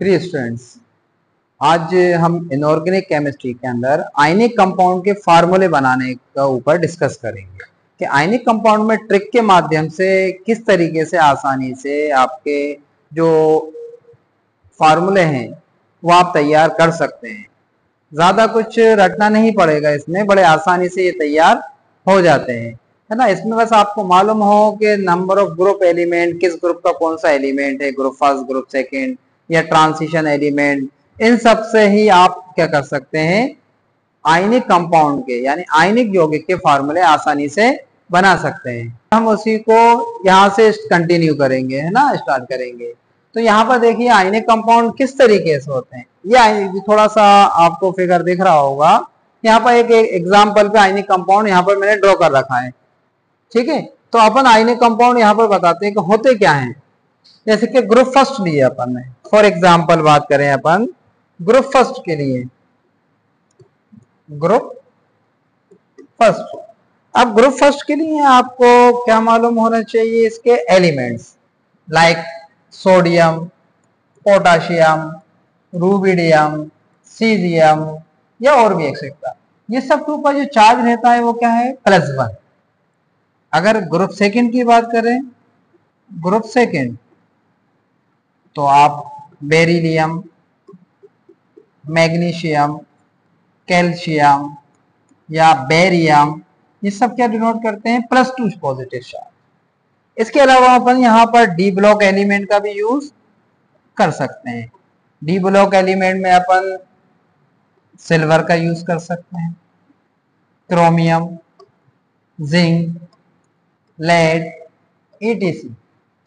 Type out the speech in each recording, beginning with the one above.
प्रिय स्टूडेंट्स, आज हम इनऑर्गेनिक केमिस्ट्री के अंदर आयनिक कंपाउंड के फार्मूले बनाने का ऊपर डिस्कस करेंगे कि आयनिक कंपाउंड में ट्रिक के माध्यम से किस तरीके से आसानी से आपके जो फार्मूले हैं वो आप तैयार कर सकते हैं। ज्यादा कुछ रटना नहीं पड़ेगा, इसमें बड़े आसानी से ये तैयार हो जाते हैं, है ना। इसमें बस आपको मालूम हो कि नंबर ऑफ ग्रुप एलिमेंट, किस ग्रुप का कौन सा एलिमेंट है, ग्रुप फर्स्ट, ग्रुप सेकंड या ट्रांजिशन एलिमेंट, इन सब से ही आप क्या कर सकते हैं, आयनिक कंपाउंड के यानी आयनिक यौगिक के फार्मूले आसानी से बना सकते हैं। हम उसी को यहाँ से कंटिन्यू करेंगे, है ना, स्टार्ट करेंगे। तो यहाँ पर देखिए आयनिक कंपाउंड किस तरीके से होते हैं। ये थोड़ा सा आपको फिगर दिख रहा होगा, यहाँ पर एक एग्जाम्पल पे आयनिक कंपाउंड यहाँ पर मैंने ड्रॉ कर रखा है, ठीक है। तो अपन आयनिक कंपाउंड यहाँ पर बताते हैं कि होते क्या हैं। जैसे कि ग्रुप फर्स्ट लिए अपन ने, फॉर एग्जाम्पल बात करें अपन ग्रुप फर्स्ट के लिए, ग्रुप फर्स्ट। अब ग्रुप फर्स्ट के लिए आपको क्या मालूम होना चाहिए, इसके elements like sodium, potassium, rubidium, caesium या और भी एक्सेट्रा। ये सब के ऊपर जो चार्ज रहता है वो क्या है, +1। अगर ग्रुप सेकंड की बात करें, ग्रुप सेकंड, तो आप बेरिलियम, मैग्नीशियम, कैल्शियम या बेरियम, ये सब क्या डिनोट करते हैं, +2 पॉजिटिव चार्ज। इसके अलावा अपन यहाँ पर डी ब्लॉक एलिमेंट का भी यूज कर सकते हैं। डी ब्लॉक एलिमेंट में अपन सिल्वर का यूज कर सकते हैं, क्रोमियम, जिंक, लेड, ETC,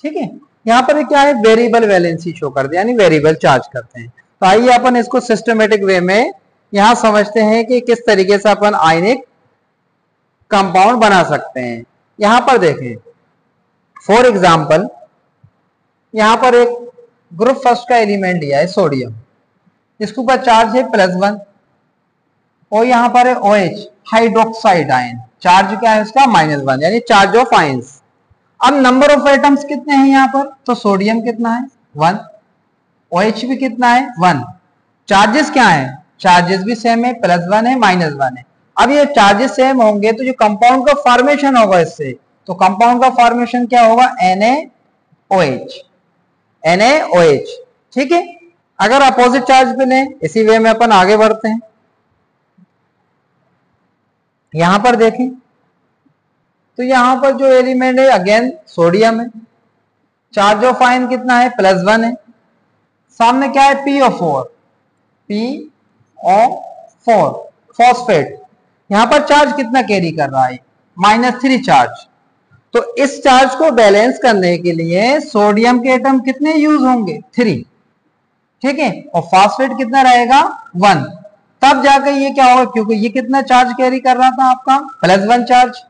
ठीक है। यहाँ पर क्या है, वेरिएबल वैलेंसी शो कर दे, यानी वेरिएबल चार्ज करते हैं। तो आइए अपन इसको सिस्टमेटिक वे में यहाँ समझते हैं कि किस तरीके से अपन आयनिक कंपाउंड बना सकते हैं। यहाँ पर देखें, फॉर एग्जाम्पल यहाँ पर एक ग्रुप फर्स्ट का एलिमेंट दिया है सोडियम, इसके ऊपर चार्ज है +1, और यहाँ पर है OH हाइड्रोक्साइड आयन, चार्ज क्या है उसका, -1, यानी चार्ज ऑफ आयंस। अब नंबर ऑफ एटम्स कितने हैं यहाँ पर, तो सोडियम कितना है, 1, OH भी कितना है, 1। चार्जेस क्या है, चार्जेस भी सेम है, +1 है, -1 है। अब ये चार्जेस सेम होंगे तो जो कंपाउंड का फॉर्मेशन होगा इससे, तो कंपाउंड का फॉर्मेशन क्या होगा, NaOH, NaOH, ठीक है। अगर अपोजिट चार्ज पे लें, इसी वे में अपन आगे बढ़ते हैं। यहां पर देखें तो यहां पर जो एलिमेंट है अगेन सोडियम है, चार्ज ऑफ आयन कितना है, +1 है। सामने क्या है, PO4, PO4 फॉस्फेट, यहां पर चार्ज कितना कैरी कर रहा है, -3 चार्ज। तो इस चार्ज को बैलेंस करने के लिए सोडियम के एटम कितने यूज होंगे, 3, ठीक है, और फॉस्फेट कितना रहेगा, 1। तब जाकर ये क्या होगा, क्योंकि ये कितना चार्ज कैरी कर रहा था आपका, +1 चार्ज,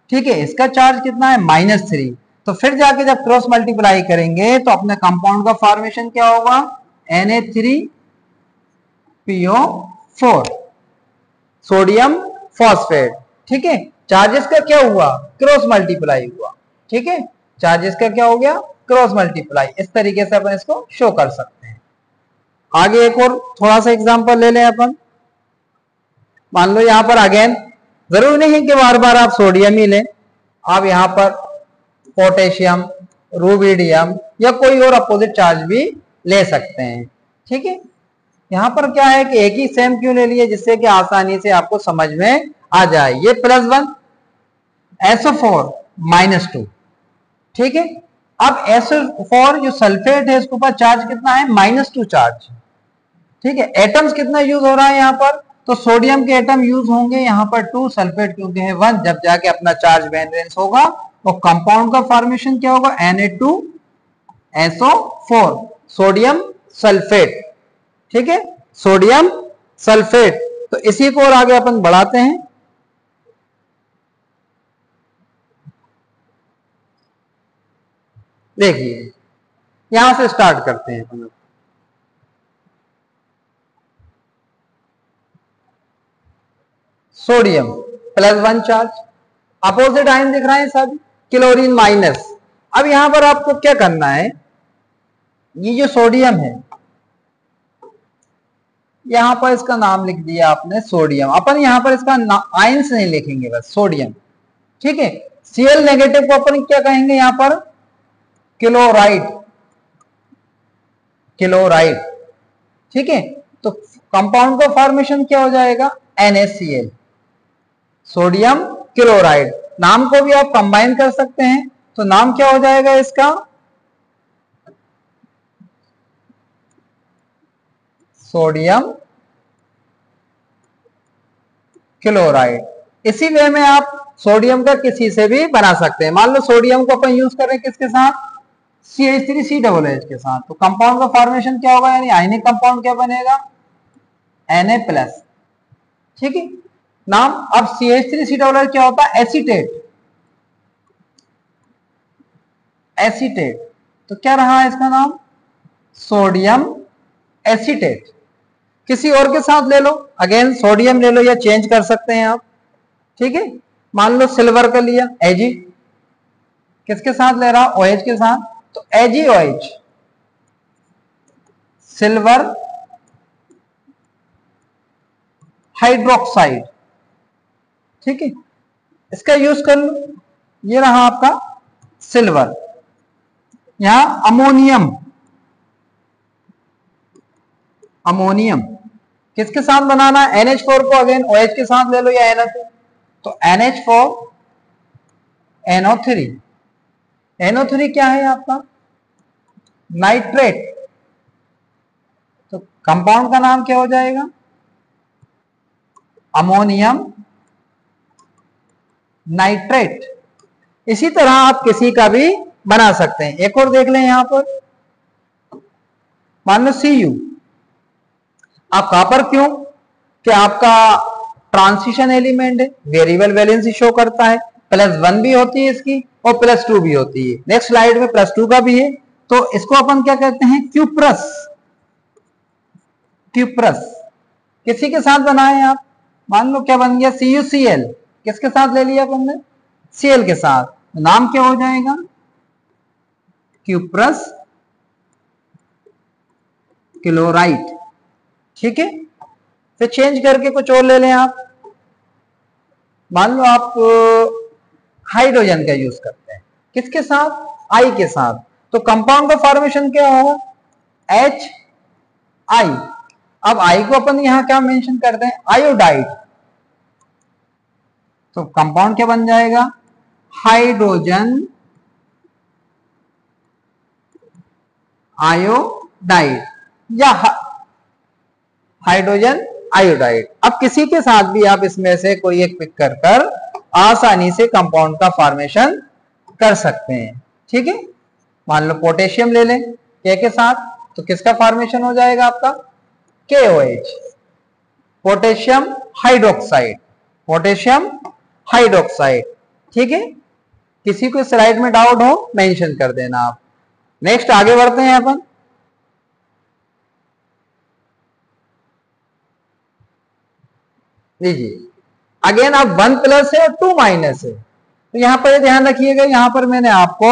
ठीक है, इसका चार्ज कितना है, -3। तो फिर जाके जब क्रॉस मल्टीप्लाई करेंगे तो अपने कंपाउंड का फॉर्मेशन क्या होगा, Na3PO4, सोडियम फॉस्फेट, ठीक है। चार्जेस का क्या हुआ, क्रॉस मल्टीप्लाई हुआ, ठीक है, चार्जेस का क्या हो गया, क्रॉस मल्टीप्लाई। इस तरीके से अपन इसको शो कर सकते हैं। आगे एक और थोड़ा सा एग्जांपल ले लें अपन। मान लो यहां पर अगेन जरूरी नहीं है कि बार बार आप सोडियम ही लें, आप यहां पर पोटेशियम, रूबिडियम या कोई और अपोजिट चार्ज भी ले सकते हैं, ठीक है। यहां पर क्या है कि एक ही सेम क्यों ले लिए, जिससे कि आसानी से आपको समझ में आ जाए। ये +1, SO4 -2, ठीक है। अब SO4 जो सल्फेट है इसके ऊपर चार्ज कितना है, -2 चार्ज, ठीक है। एटम्स कितना यूज हो रहा है यहाँ पर, तो सोडियम के एटम यूज होंगे यहाँ पर 2, सल्फेट क्योंकि है 1। जब जाके अपना चार्ज बैलेंस होगा तो कंपाउंड का फॉर्मेशन क्या होगा, Na2SO4, सोडियम सल्फेट, ठीक है, सोडियम सल्फेट। तो इसी को और आगे अपन बढ़ाते हैं। देखिए यहां से स्टार्ट करते हैं अपन। सोडियम +1 चार्ज, अपोजिट आयन दिख रहा है सब, क्लोरीन माइनस। अब यहां पर आपको क्या करना है, ये जो सोडियम है यहां पर इसका नाम लिख दिया आपने सोडियम, अपन यहां पर इसका आयंस नहीं लिखेंगे, बस सोडियम, ठीक है। Cl नेगेटिव को अपन क्या कहेंगे यहां पर, क्लोराइड, क्लोराइड, ठीक है। तो कंपाउंड का फॉर्मेशन क्या हो जाएगा, NaCl, सोडियम क्लोराइड। नाम को भी आप कंबाइन कर सकते हैं, तो नाम क्या हो जाएगा इसका, सोडियम क्लोराइड। इसी वे में आप सोडियम का किसी से भी बना सकते हैं। मान लो सोडियम को अपन यूज कर रहे हैं किसके साथ, CH3COOH के साथ, तो कंपाउंड का फॉर्मेशन क्या होगा, यानी आयनिक कंपाउंड क्या बनेगा, Na+, ठीक है। नाम अब CH3COOH क्या होता है, एसीटेट, एसीटेट, तो क्या रहा इसका नाम, सोडियम एसीटेट। किसी और के साथ ले लो, अगेन सोडियम ले लो या चेंज कर सकते हैं आप, ठीक है। मान लो सिल्वर का लिया, Ag, किसके साथ ले रहा, OH के साथ, तो AgOH, सिल्वर हाइड्रोक्साइड, ठीक है। इसका यूज कर लो, ये रहा आपका सिल्वर। यहां अमोनियम, अमोनियम किसके साथ बनाना है, NH4 को अगेन OH के साथ ले लो या NO2, तो NH4 NO3, NO3 क्या है आपका, नाइट्रेट, तो कंपाउंड का नाम क्या हो जाएगा, अमोनियम नाइट्रेट। इसी तरह आप किसी का भी बना सकते हैं। एक और देख लें यहां पर, मान लो Cu, आप कॉपर क्यों, कि आपका ट्रांसिशन एलिमेंट है, वेरिएबल वैलेंसी शो करता है, +1 भी होती है इसकी और +2 भी होती है, नेक्स्ट स्लाइड में +2 का भी है, तो इसको अपन क्या कहते हैं, क्यूप्रस, क्यूप्रस। किसी के साथ बनाए आप, मान लो क्या बन गया, CuCl, किसके साथ ले लिया अपन ने, Cl के साथ, नाम क्या हो जाएगा, क्यूप्रस क्लोराइड, ठीक है। फिर चेंज करके कुछ और ले लें आप, मान लो आप हाइड्रोजन का यूज करते हैं, किसके साथ, I के साथ, तो कंपाउंड का फॉर्मेशन क्या होगा, HI। अब I को अपन यहां क्या मेंशन करते हैं, आयोडाइड, तो कंपाउंड क्या बन जाएगा, हाइड्रोजन आयोडाइड या हाइड्रोजन आयोडाइड। अब किसी के साथ भी आप इसमें से कोई एक पिक कर कर आसानी से कंपाउंड का फॉर्मेशन कर सकते हैं, ठीक है। मान लो पोटेशियम ले लें के साथ, तो किसका फॉर्मेशन हो जाएगा आपका, KOH, potassium hydroxide, potassium hydroxide, ठीक है। किसी को स्लाइड में डाउट हो मेंशन कर देना आप। नेक्स्ट आगे बढ़ते हैं अपन, लीजिए अगेन अब 1+ है और 2- है, तो यहां पर ध्यान रखिएगा, यहां पर मैंने आपको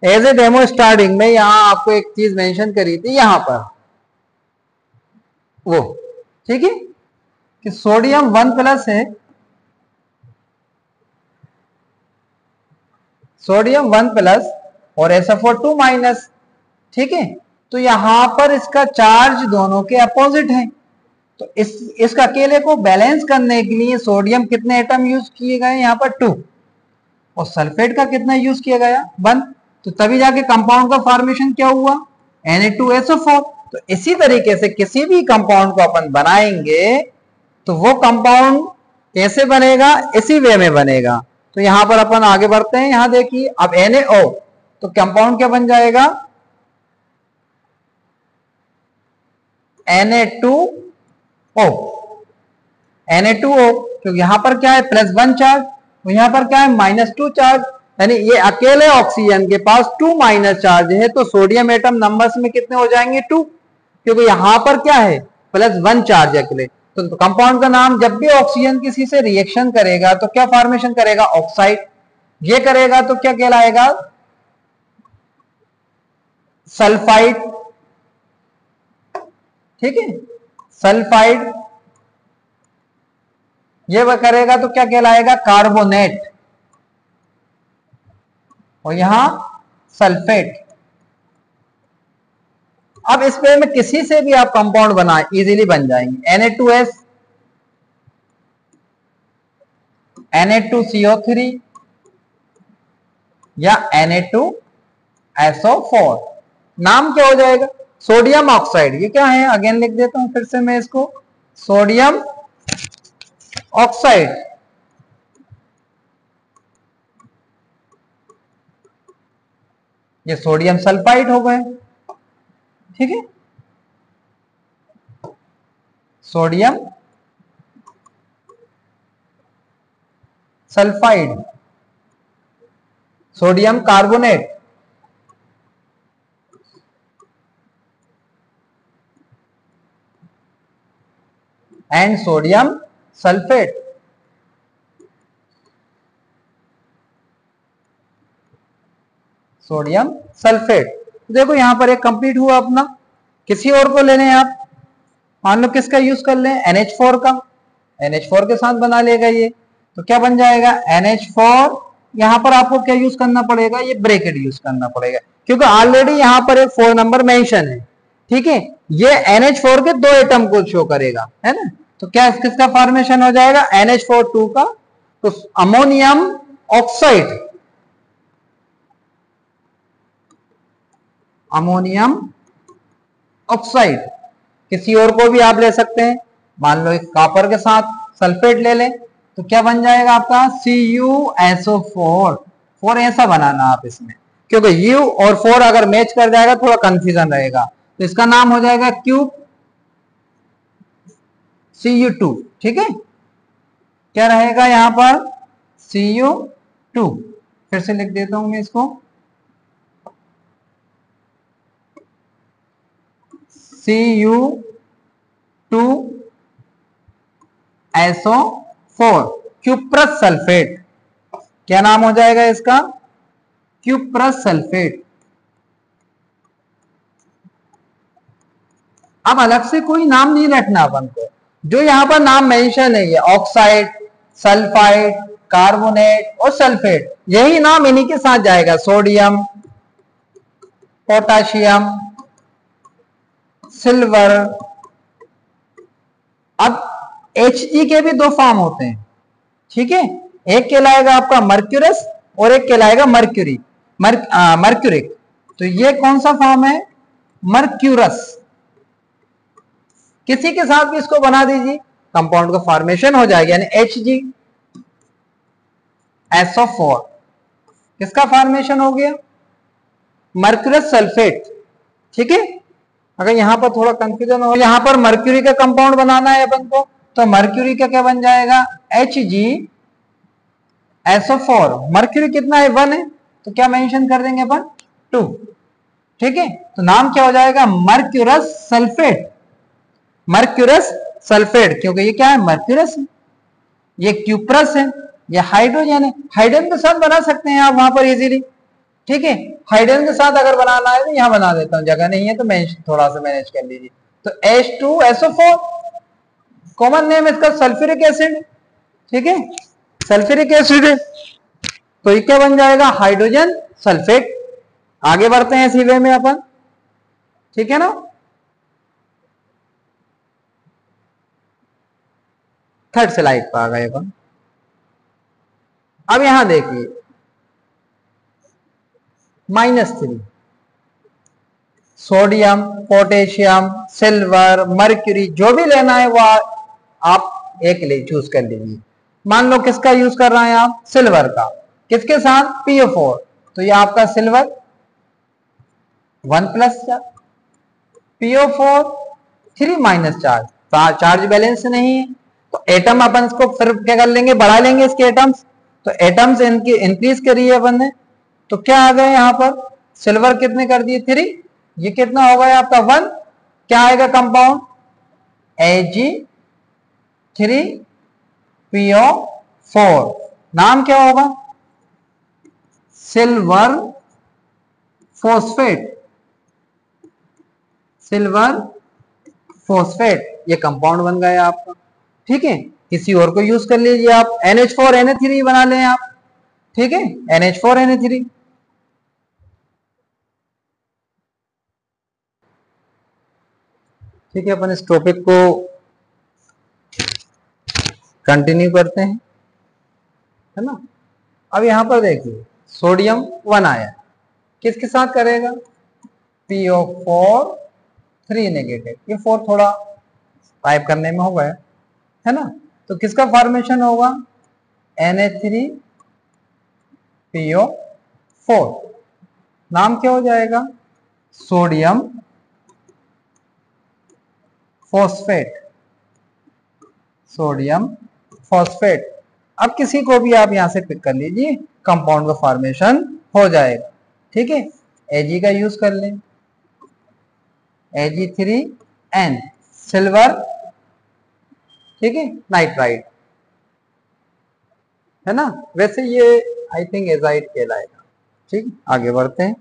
एज ए डेमो स्टार्टिंग में यहां आपको एक चीज मेंशन करी थी, यहां पर वो, ठीक है, कि सोडियम 1+ है, सोडियम 1+ और SO4 2-, ठीक है। तो यहां पर इसका चार्ज दोनों के अपोजिट है, तो इसका अकेले को बैलेंस करने के लिए सोडियम कितने एटम यूज किए गए, यहां पर 2, और सल्फेट का कितना यूज किया गया, 1, तो तभी जाके कंपाउंड का फॉर्मेशन क्या हुआ, Na2SO4। तो इसी तरीके से किसी भी कंपाउंड को अपन बनाएंगे तो वो कंपाउंड कैसे बनेगा, इसी वे में बनेगा। तो यहां पर अपन आगे बढ़ते हैं, यहां देखिए अब NaO, तो कंपाउंड क्या बन जाएगा, Na2O, Na2O, क्योंकि यहां पर क्या है, +1 चार्ज, तो यहां पर क्या है, -2 चार्ज, यानी ये अकेले ऑक्सीजन के पास 2- चार्ज है, तो सोडियम एटम नंबर्स में कितने हो जाएंगे, 2, क्योंकि यहां पर क्या है, +1 चार्ज अकेले। तो कंपाउंड का नाम, जब भी ऑक्सीजन किसी से रिएक्शन करेगा तो क्या फॉर्मेशन करेगा, ऑक्साइड, ये करेगा तो क्या कहलाएगा, सल्फाइड, ठीक है। सल्फाइड, ये वह करेगा तो क्या कहलाएगा, कार्बोनेट, और यहां सल्फेट। अब इस पे में किसी से भी आप कंपाउंड बनाए इजीली बन जाएंगे। Na2S, Na2CO3 या Na2SO4, नाम क्या हो जाएगा, सोडियम ऑक्साइड। ये क्या है, अगेन लिख देता हूं फिर से मैं इसको, सोडियम ऑक्साइड। ये सोडियम सल्फाइड हो गए, ठीक है, sodium sulphide, sodium carbonate, and sodium sulphate. Sodium sulphate. देखो यहां पर एक कंप्लीट हुआ अपना। किसी और को लेने हैं आप, मान लो किसका यूज कर लें, NH4 का, NH4 के साथ बना लेगा ये, तो क्या बन जाएगा, NH4। यहां पर आपको क्या यूज करना पड़ेगा, ये ब्रैकेट यूज करना पड़ेगा, क्योंकि ऑलरेडी यहां पर एक 4 नंबर मेंशन है, ठीक है। ये NH4 के 2 एटम को शो करेगा, है ना। तो क्या किसका फॉर्मेशन हो जाएगा, NH4 का, तो अमोनियम ऑक्साइड, अमोनियम ऑक्साइड। किसी और को भी आप ले सकते हैं, मान लो इस कॉपर के साथ सल्फेट ले लें, तो क्या बन जाएगा आपका, CuSO4। 4 ऐसा बनाना आप इसमें, क्योंकि U और 4 अगर मैच कर जाएगा थोड़ा कंफ्यूजन रहेगा, तो इसका नाम हो जाएगा क्यूब Cu2, ठीक है। क्या रहेगा यहां पर, Cu2। फिर से लिख देता हूं मैं इसको, Cu2SO4, क्यूप्रस सल्फेट। क्या नाम हो जाएगा इसका, क्यूप्रस सल्फेट। अब अलग से कोई नाम नहीं रखना अपन को, जो यहां पर नाम मेंशन है, ये ऑक्साइड, सल्फाइड, कार्बोनेट और सल्फेट, यही नाम इन्हीं के साथ जाएगा, सोडियम, पोटाशियम, सिल्वर। अब Hg के भी 2 फॉर्म होते हैं, ठीक है। एक कहलाएगा आपका मर्क्यूरस और एक कहलाएगा मर्क्यूरी, मर्क्यूरिक। तो ये कौन सा फॉर्म है, मर्क्यूरस। किसी के साथ भी इसको बना दीजिए, कंपाउंड का फॉर्मेशन हो जाएगा, यानी HgSO4, किसका फॉर्मेशन हो गया, मर्क्यूरस सल्फेट, ठीक है। अगर यहां पर थोड़ा कंफ्यूजन हो, यहां पर मर्क्यूरी का कंपाउंड बनाना है अपन को, तो मर्क्यूरी का क्या बन जाएगा, HgSO4। मर्क्यूरी कितना है, 1 है, तो क्या मेंशन कर देंगे अपन, 2, ठीक है। तो नाम क्या हो जाएगा, मर्क्यूरस सल्फेट, मर्क्यूरस सल्फेट, क्योंकि ये क्या है, मर्क्यूरस है, ये क्यूप्रस है, ये हाइड्रोजन है। हाइड्रोजन के साथ बना सकते हैं आप वहां पर इजीली, ठीक है। हाइड्रोजन के साथ अगर बनाना है तो यहां बना देता हूं, जगह नहीं है तो मैं थोड़ा सा मैनेज कर लीजिए। तो H2SO4, कॉमन नेम इसका सल्फ्यूरिक एसिड, ठीक है, सल्फ्यूरिक एसिड है। तो ये क्या बन जाएगा, हाइड्रोजन सल्फेट। आगे बढ़ते हैं इसी वे में अपन, ठीक है ना। थर्ड स्लाइड पर आ गए अपन। अब यहां देखिए -3, सोडियम, पोटेशियम, सिल्वर, मर्क्यूरी, जो भी लेना है वो आप एक ले चूज कर लीजिए। मान लो किसका यूज कर रहे हैं आप, सिल्वर का, किसके साथ, PO4, तो ये आपका silver 1+, PO4 3- charge, charge balance नहीं है, तो एटम अपन इसको फिर क्या कर लेंगे, बढ़ा लेंगे इसके एटम्स, तो एटम्स इनकी इंक्रीज करिए अपन ने, तो क्या आ गए यहां पर, सिल्वर कितने कर दिए, 3, ये कितना होगा आपका 1, क्या आएगा कंपाउंड, Ag3PO4, नाम क्या होगा, सिल्वर फॉस्फेट, सिल्वर फॉस्फेट। ये कंपाउंड बन गया आपका। ठीक है, किसी और को यूज कर लीजिए आप, NH4Na3 बना लें आप। ठीक है, NH4Na3। ठीक है, अपन इस टॉपिक को कंटिन्यू करते हैं, है ना। अब यहां पर देखिए सोडियम 1 आया, किसके साथ करेगा, PO4 3 नेगेटिव, ये 4 थोड़ा टाइप करने में हो गया, है ना। तो किसका फॉर्मेशन होगा, Na3PO4, नाम क्या हो जाएगा, सोडियम फॉस्फेट, सोडियम फॉस्फेट। अब किसी को भी आप यहां से पिक कर लीजिए, कंपाउंड का फॉर्मेशन हो जाएगा। ठीक है, Ag का यूज कर लें, Ag3N, सिल्वर, ठीक है, नाइट्राइड, है ना। वैसे ये आई थिंक एजाइड कहलाएगा। ठीक, आगे बढ़ते हैं।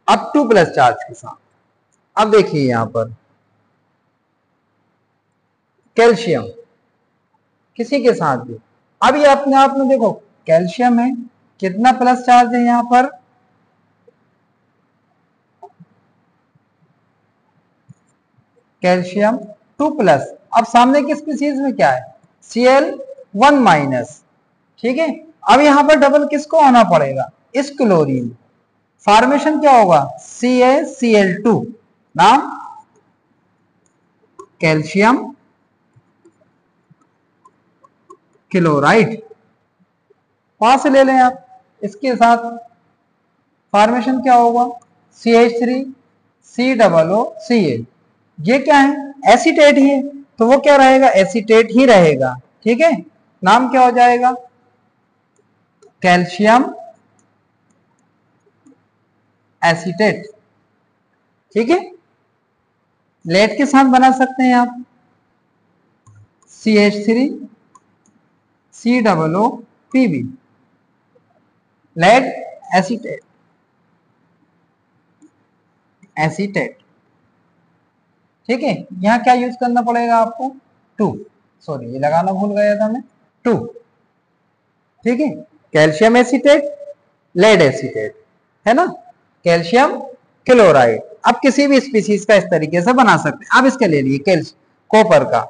अब 2+ चार्ज के साथ, अब देखिए यहां पर कैल्शियम किसी के साथ भी, अब ये अपने आप में देखो कैल्शियम है, कितना प्लस चार्ज है यहां पर, कैल्शियम 2+। अब सामने की स्पीसीज में क्या है, Cl1-। ठीक है, अब यहां पर डबल किसको आना पड़ेगा, इस क्लोरीन, फॉर्मेशन क्या होगा, CaCl2, नाम कैल्शियम क्लोराइड, वहां से ले लें आप। इसके साथ फॉर्मेशन क्या होगा, CH3COOCl, ये क्या है, एसीटेट ही है, तो वो क्या रहेगा, एसीटेट ही रहेगा। ठीक है, नाम क्या हो जाएगा, कैल्शियम एसीटेट। ठीक है, लेड के साथ बना सकते हैं आप, CH3COOPb, लेड एसीटेट, एसीटेट। ठीक है, यहां क्या यूज करना पड़ेगा आपको, 2, सॉरी ये लगाना भूल गया था मैं, 2। ठीक है, कैल्शियम एसीटेट, लेड एसीटेट, है ना, कैल्शियम क्लोराइड। अब किसी भी स्पीसीज का इस तरीके से बना सकते हैं। अब इसके ले लिए कैल्शियम कॉपर का,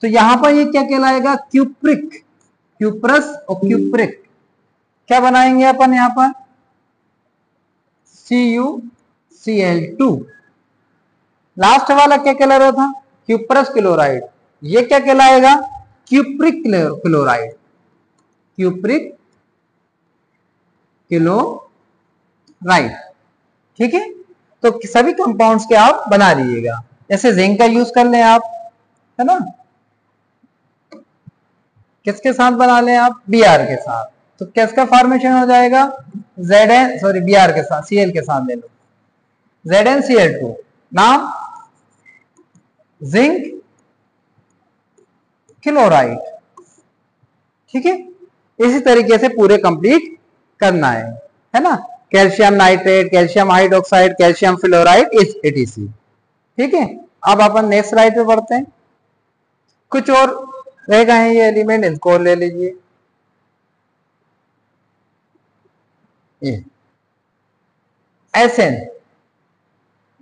तो यहां पर ये क्या कहलाएगा, क्यूप्रिक, क्यूप्रस और क्यूप्रिक। क्या बनाएंगे अपन यहां पर, CuCl2, लास्ट वाला क्या कहला रहा था, क्यूप्रस क्लोराइड, ये क्या कहलाएगा, क्यूप्रिक क्लोराइड, क्यूप्रिक क्लोराइड। ठीक है, तो सभी कंपाउंड्स के आप बना लीजिएगा। जैसे जिंक का यूज कर लें आप, है ना, किसके साथ बना लें आप, Br के साथ, तो किसका फॉर्मेशन हो जाएगा, Zn, सॉरी Br के साथ, Cl के साथ ले लो, ZnCl2, नाम जिंक क्लोराइड। ठीक है, इसी तरीके से पूरे कंप्लीट करना है ना, calcium nitrate, calcium hydroxide, calcium fluoride, etc। ठीक है, अब अपन नेक्स्ट स्लाइड पे बढ़ते हैं। कुछ और रह गए हैं ये एलिमेंट, इनको ले लीजिए। ये एसएन,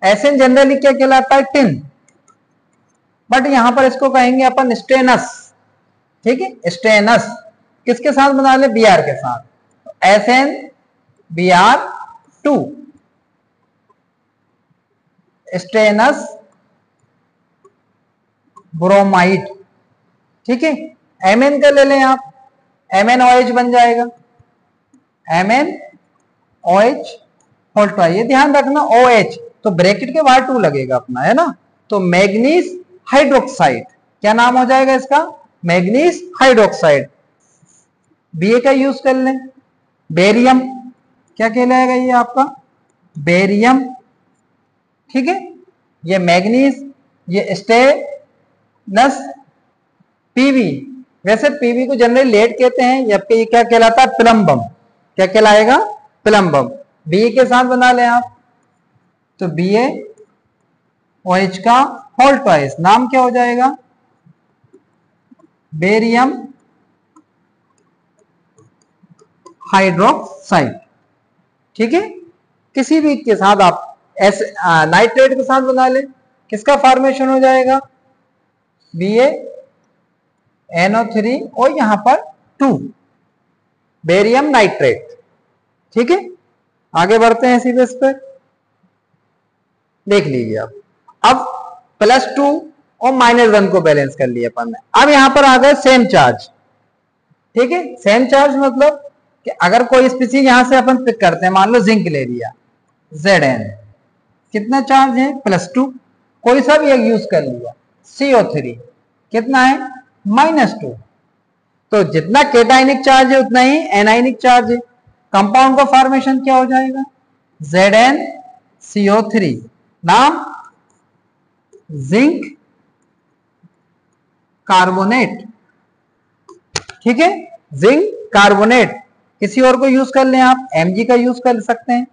एसएन जनरली क्या कहलाता है, टिन, बट यहां पर इसको कहेंगे अपन स्टेनस। ठीक है, स्टेनस किसके साथ बना ले, Br के साथ, SnBr2, स्टेनस ब्रोमाइड। ठीक है, Mn का ले लें आप, MnOH बन जाएगा, MnOH होल ट्वाइस, ये ध्यान रखना OH, तो ब्रैकेट के बाहर 2 लगेगा अपना, है ना। तो मैग्नीज हाइड्रोक्साइड, क्या नाम हो जाएगा इसका, मैग्नीज हाइड्रोक्साइड। Ba का यूज कर लें, बेरियम, क्या कहलाएगा ये आपका, बेरियम। ठीक है, ये मैग्नीज, ये स्टेनस, Pb, वैसे Pb को जनरली लेड कहते हैं, जबकि ये क्या कहलाता है, प्लम्बम, क्या कहलाएगा, प्लम्बम। Ba के साथ बना लें आप, तो OH का होल ट्वाइस, नाम क्या हो जाएगा? Barium hydroxide. ठीक है, किसी भी के साथ आप ऐसे नाइट्रेट के साथ बना ले, किसका फॉर्मेशन हो जाएगा? BaNO3 और यहां पर 2 बेरियम नाइट्रेट। ठीक है, आगे बढ़ते हैं इसी बेस पर, देख लीजिए आप। अब +2 और -1 को बैलेंस कर लिया अपन ने। अब यहां पर आ गए सेम चार्ज। ठीक है, सेम चार्ज मतलब कि अगर कोई स्पीसीज यहां से अपन पिक करते हैं, मान लो जिंक ले लिया, Zn कितना चार्ज है? +2। कोई सा भी एक यूज कर लिया, CO3 कितना है? -2। तो जितना केटाइनिक चार्ज है उतना ही एनाइनिक चार्ज है। कंपाउंड का फॉर्मेशन क्या हो जाएगा? ZnCO3, नाम जिंक कार्बोनेट। ठीक है, जिंक कार्बोनेट। किसी और को यूज कर लें आप, Mg का यूज कर सकते हैं,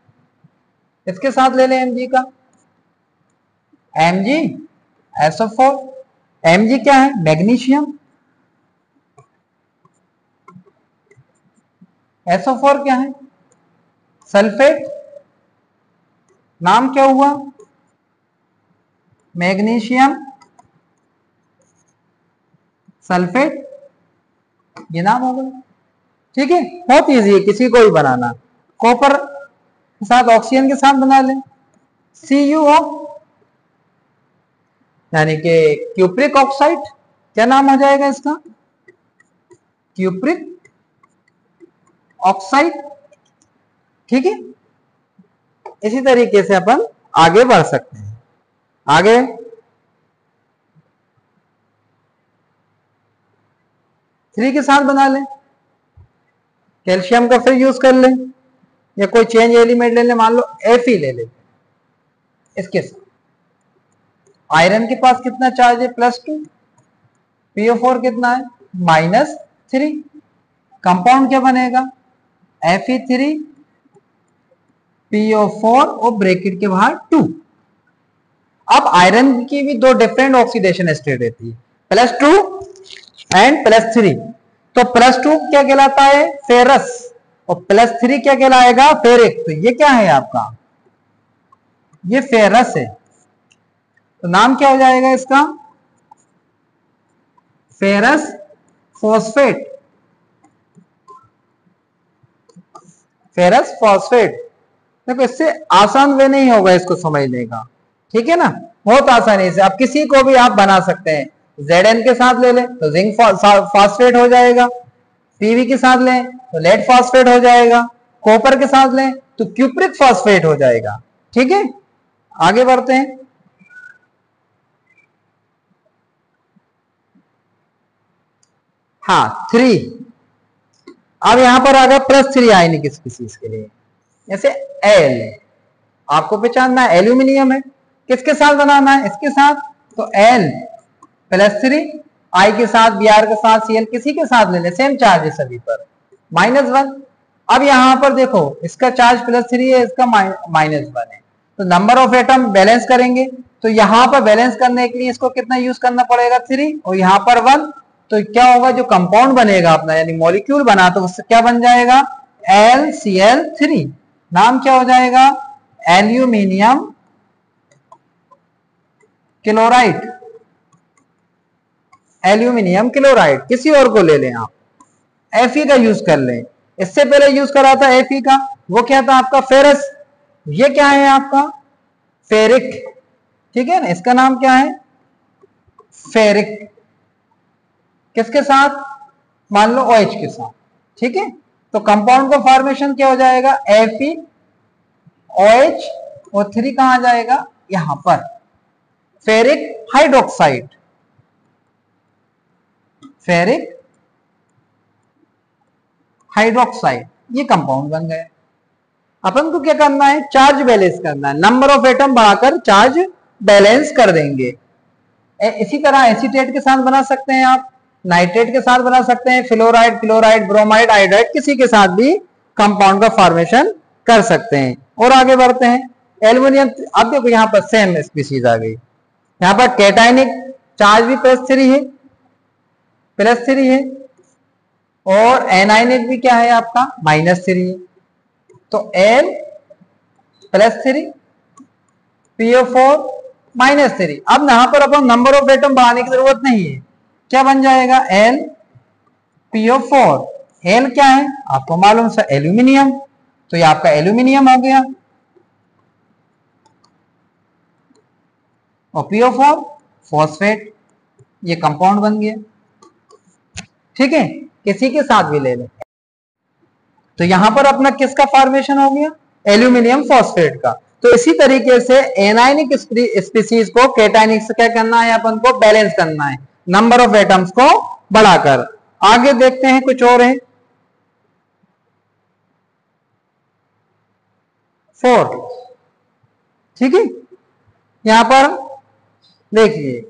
इसके साथ ले लें Mg का, MgSO4। Mg क्या है? मैग्नीशियम। SO4 क्या है? सल्फेट। नाम क्या हुआ? मैग्नीशियम सल्फेट, ये नाम हो गया। ठीक है, बहुत इजी है, किसी को भी बनाना। कॉपर के साथ ऑक्सीजन के साथ बना लें, CuO यानी कि क्यूप्रिक ऑक्साइड। क्या नाम हो जाएगा इसका? Cupric oxide. ठीक है, इसी तरीके से अपन आगे बढ़ सकते हैं। आगे थ्री के साथ बना लें, कैल्शियम का फिर यूज कर लें, या कोई चेंज एलिमेंट ले लें, मान लो Fe ले लें। इसके साथ आयरन के पास कितना चार्ज है? +2। PO4 कितना है? -3। कंपाउंड क्या बनेगा? Fe3PO4 और ब्रैकेट के बाहर 2। अब आयरन की भी दो डिफरेंट ऑक्सीडेशन स्टेट रहती है, +2 एंड +3। तो +2 क्या कहलाता है? फेरस। और +3 क्या कहलाएगा? फेरिक। तो ये क्या है आपका? ये फेरस है। तो नाम क्या हो जाएगा इसका? Ferrous phosphate. Ferrous phosphate. देखो, इससे आसान वे नहीं होगा इसको समझने का। ठीक है ना, बहुत आसानी से आप किसी को भी आप बना सकते हैं। Zn के साथ ले लें तो जिंक फॉस्फेट हो जाएगा, Pv के साथ लें तो लेड फॉस्फेट हो जाएगा, कॉपर के साथ लें तो क्यूप्रिक फॉस्फेट हो जाएगा। ठीक है, आगे बढ़ते हैं। हाँ, 3। अब यहां पर आ गया +3 आयनिक स्पीसीज के लिए, जैसे एल। आपको पहचानना है, एल्यूमिनियम है, किसके साथ बनाना है? इसके साथ। तो L+3, I के साथ, Br के साथ, Cl किसी के साथ ले ले, सेम चार्ज है सभी पर, -1। अब यहां पर देखो, इसका चार्ज +3 है, इसका -1 है, तो नंबर ऑफ एटम बैलेंस करेंगे। तो यहां पर बैलेंस करने के लिए इसको कितना यूज करना पड़ेगा? 3, और यहां पर 1। तो क्या होगा? जो कंपाउंड बनेगा अपना, यानी मॉलिक्यूल बना, तो उससे क्या बन जाएगा? LCl3। नाम क्या हो जाएगा? Aluminium chloride. Aluminium chloride. किसी और को ले लें आप, Fe का यूज कर लें। इससे पहले यूज करा था Fe का, वो क्या था आपका? फेरस। ये क्या है आपका? फेरिक। ठीक है ना, इसका नाम क्या है? फेरिक। किसके साथ? मान लो OH के साथ। ठीक है, तो कंपाउंड का फॉर्मेशन क्या हो जाएगा? FeOH, और 3 कहां जाएगा? यहां पर, फेरिक हाइड्रोक्साइड। फेरिक हाइड्रोक्साइड, ये कंपाउंड बन गए। अपन को क्या करना है? चार्ज बैलेंस करना है, नंबर ऑफ एटम बढ़ाकर चार्ज बैलेंस कर देंगे। इसी तरह एसीटेट के साथ बना सकते हैं आप, नाइट्रेट के साथ बना सकते हैं, फ्लोराइड, क्लोराइड, ब्रोमाइड, आयोडाइड, किसी के साथ भी कंपाउंड का फॉर्मेशन कर सकते हैं। और आगे बढ़ते हैं। एल्युमिनियम, अब देखो यहां पर सेम स्पीसीज आ गई, यहां पर कैटायनिक चार्ज भी +3 है और एनायनिक भी क्या है आपका -3 है। तो L +3 PO4 -3। अब यहां पर अपन नंबर ऑफ एटम बढ़ाने की जरूरत नहीं है, क्या बन जाएगा L PO4। L क्या है आपको मालूम सा एल्यूमिनियम, तो ये आपका एल्यूमिनियम हो गया और PO4 फॉस्फेट, ये कंपाउंड बन गया। ठीक है, किसी के साथ भी ले लें। तो यहां पर अपना किसका फॉर्मेशन हो गया एल्यूमिनियम फॉस्फेट का। तो इसी तरीके से एनायनिक स्पीसीज को कैटायनिक से क्या करना है अपन को बैलेंस करना है, नंबर ऑफ एटम्स को बढ़ाकर। आगे देखते हैं कुछ और है 4। ठीक है, यहां पर देखिए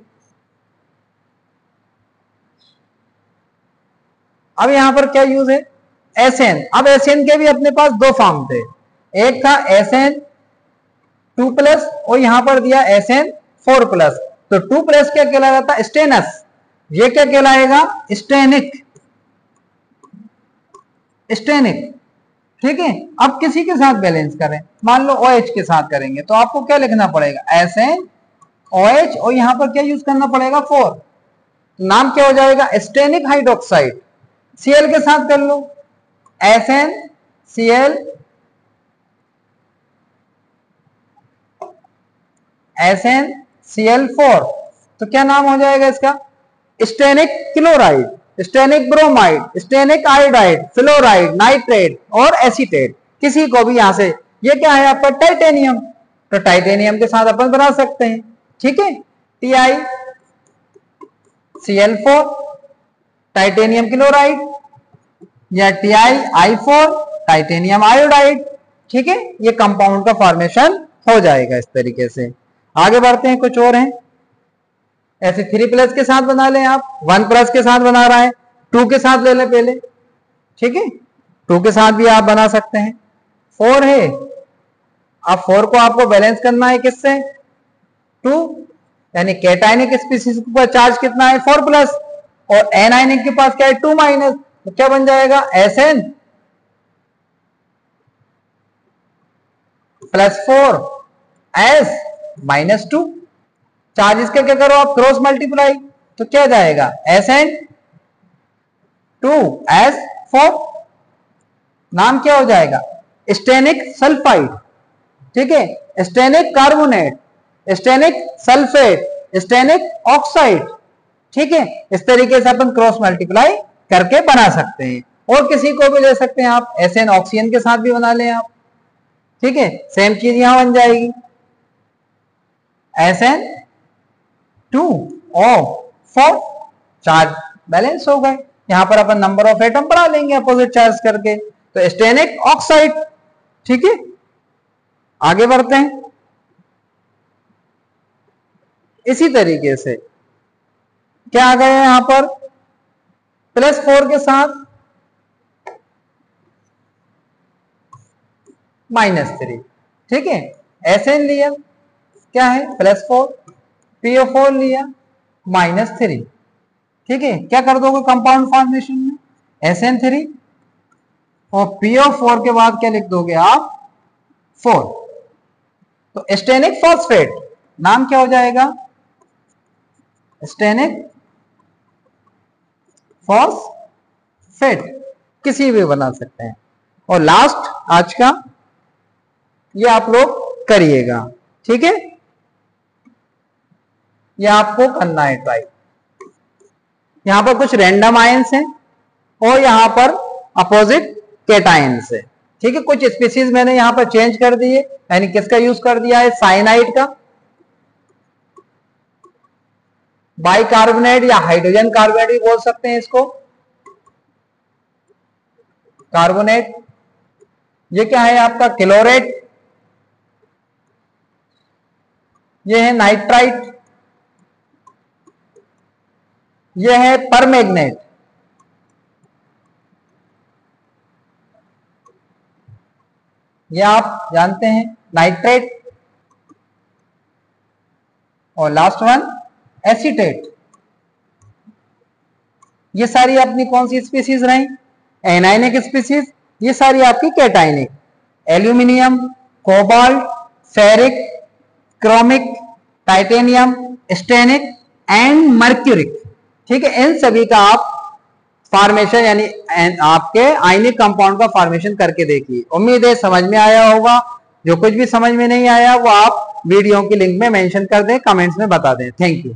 अब यहां पर क्या यूज है एसएन। अब एसएन के भी अपने पास दो फॉर्म थे, एक था SN2+ और यहां पर दिया SN4+। तो 2+ क्या कहलाया था स्टेनस, ये क्या कहलाएगा स्टेनिक। ठीक है, अब किसी के साथ बैलेंस करें, मान लो OH के साथ करेंगे तो आपको क्या लिखना पड़ेगा SNOH और यहां पर क्या यूज करना पड़ेगा 4। नाम क्या हो जाएगा स्टेनिक हाइड्रोक्साइड। Cl के साथ कर लो SnCl4, तो क्या नाम हो जाएगा इसका stannic chloride, stannic bromide, stannic iodide, fluoride, nitrate और एसीटेट। किसी को भी यहां से, ये क्या है आपका टाइटेनियम, तो टाइटेनियम के साथ अपन बना सकते हैं। ठीक है, TiCl4 टाइटेनियम क्लोराइड या TiI4 टाइटेनियम आयोडाइड। ठीक है, ये कंपाउंड का फॉर्मेशन हो जाएगा इस तरीके से। आगे बढ़ते हैं, कुछ और हैं ऐसे 3+ के साथ बना लें आप, 1+ के साथ बना रहा है, 2 के साथ ले लें पहले। ठीक है, 2 के साथ भी आप बना सकते हैं। 4 है, अब 4 को आपको बैलेंस करना है किससे 2, यानी कैटायनिक स्पीसीज का चार्ज कितना है 4+ और एनायनिक के पास क्या है 2-, तो क्या बन जाएगा SN+4S-2। चार्ज इसके क्या करो आप क्रॉस मल्टीप्लाई, तो क्या जाएगा SN2S4, नाम क्या हो जाएगा स्टेनिक सल्फाइड। ठीक है, Stenik carbonate, Stenik sulphate, Stenik oxide. ठीक है, इस तरीके से अपन क्रॉस मल्टीप्लाई करके बना सकते हैं। और किसी को भी ले सकते हैं आप, SN ऑक्सीजन के साथ भी बना लें आप। ठीक है, सेम चीज यहां बन जाएगी SN2O4, चार्ज बैलेंस हो गए। यहां पर अपन नंबर ऑफ एटम बढ़ा लेंगे अपोजिट चार्ज करके, तो स्टेनिक ऑक्साइड। ठीक है, आगे बढ़ते हैं। इसी तरीके से क्या आ गए यहां पर +4 के साथ -3। ठीक है, SN लिया क्या है +4, PO4 लिया -3। ठीक है, क्या कर दोगे कंपाउंड फॉर्मेशन में SN3 और PO4 के बाद क्या लिख दोगे आप 4। तो स्टेनिक फॉस्फेट, नाम क्या हो जाएगा स्टेनिक फॉस्फेट, किसी भी बना सकते हैं। और लास्ट आज का ये आप लोग करिएगा। ठीक है, ये आपको करना है ट्राई। यहां पर कुछ रैंडम आयंस हैं और यहां पर अपोजिट कैटायंस है। ठीक है, कुछ स्पीसीज मैंने यहां पर चेंज कर दिए, यानी किसका यूज कर दिया है साइनाइड का, बाइकार्बोनेट या हाइड्रोजन कार्बोनेट भी बोल सकते हैं इसको, कार्बोनेट। ये क्या है आपका क्लोरेट, ये है नाइट्राइट, ये है परमैग्नेट, ये आप जानते हैं नाइट्रेट, और लास्ट वन एसीटेट। ये सारी अपनी कौन सी स्पीसीज रही? Anionic species. ये सारी आपकी cationic, aluminium, cobalt, ferric, chromic, titanium, stannic and mercuric. ठीक है, इन सभी का आप फॉर्मेशन यानी आपके आयनिक कंपाउंड का फॉर्मेशन करके देखिए। उम्मीद है समझ में आया होगा। जो कुछ भी समझ में नहीं आया वो आप वीडियो की लिंक में मेंशन कर दें, कमेंट्स में बता दें। Thank you.